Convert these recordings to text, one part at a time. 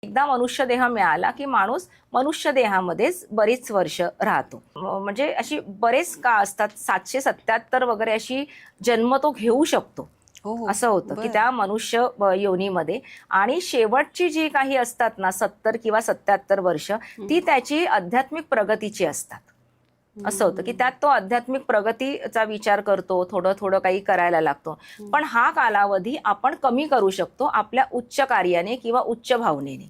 एकदा मनुष्य देह मिळाला की माणूस मनुष्य देहामध्येच बरीच वर्ष राहतो. म्हणजे अशी बरेच काळ असतात, 777 वगैरे अशी जन्म तो घेऊ शकतो. हो हो. असं होतं की त्या मनुष्य योनीमध्ये. आणि शेवटची जी काही असतात ना 70 किंवा 77 वर्ष, ती त्याची आध्यात्मिक प्रगतीची असतात. असं होतं की त्यात तो आध्यात्मिक प्रगतीचा विचार करतो, थोडं थोडं काही करायला लागतो. पण हा कालावधी आपण कमी करू शकतो आपल्या उच्च कार्याने किंवा उच्च भावनेने.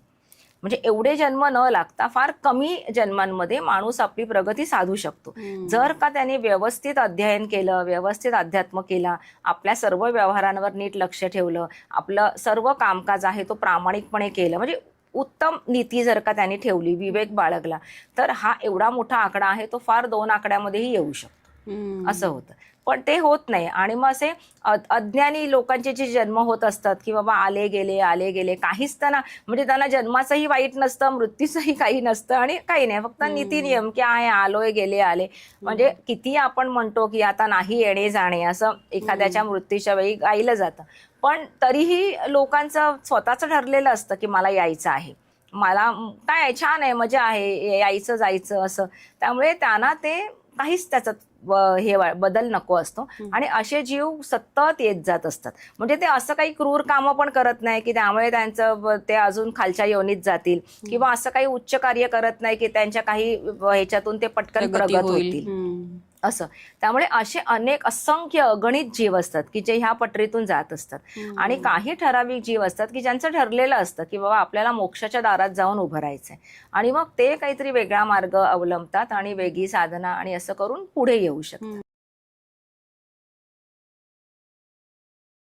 म्हणजे एवढे जन्म न लागता फार कमी जन्मांमध्ये माणूस आपली प्रगती साधू शकतो, जर का त्याने व्यवस्थित अध्ययन केलं, व्यवस्थित अध्यात्म केला, आपल्या सर्व व्यवहारांवर नीट लक्ष ठेवलं, आपलं सर्व कामकाज आहे तो प्रामाणिकपणे केलं, म्हणजे उत्तम नीती जर का त्याने ठेवली, विवेक बाळगला, तर हा एवढा मोठा आकडा आहे तो फार 2 आकड्यामध्येही येऊ शकतो. असं होतं. पण ते होत नाही. आणि मग असे अज्ञानी लोकांचे जे जन्म होत असतात की बाबा आले गेले काहीच त्यांना, म्हणजे त्यांना जन्माचंही वाईट नसतं, मृत्यूचंही काही नसतं आणि काही नाही, फक्त नीती नियम की आहे, आलोय गेले आले. म्हणजे किती आपण म्हणतो की आता नाही येणे जाणे असं एखाद्याच्या मृत्यूच्या वेळी गायलं जातं, पण तरीही लोकांचं स्वतःचं ठरलेलं असतं की मला यायचं आहे, मला काय छान आहे, मजा आहे, यायचं जायचं असं. त्यामुळे त्यांना ते काहीच त्याचं हे बदल नको असतो. आणि असे जीव सतत येत जात असतात. म्हणजे ते असं काही क्रूर कामं पण करत नाही की त्यामुळे त्यांचं ते अजून खालच्या योनीत जातील, किंवा असं काही उच्च कार्य करत नाही की त्यांच्या काही ह्याच्यातून ते पटकन प्रगत होतील असं. त्यामुळे असे अनेक असंख्य अगणित जीव असतात की जे ह्या पटरीतून जात असतात. आणि काही ठराविक जीव असतात की ज्यांचं ठरलेलं असतं की बाबा आपल्याला मोक्षाच्या दारात जाऊन उभं राहायचंय, आणि मग ते काहीतरी वेगळा मार्ग अवलंबतात आणि वेगळी साधना आणि असं करून पुढे येऊ शकतात.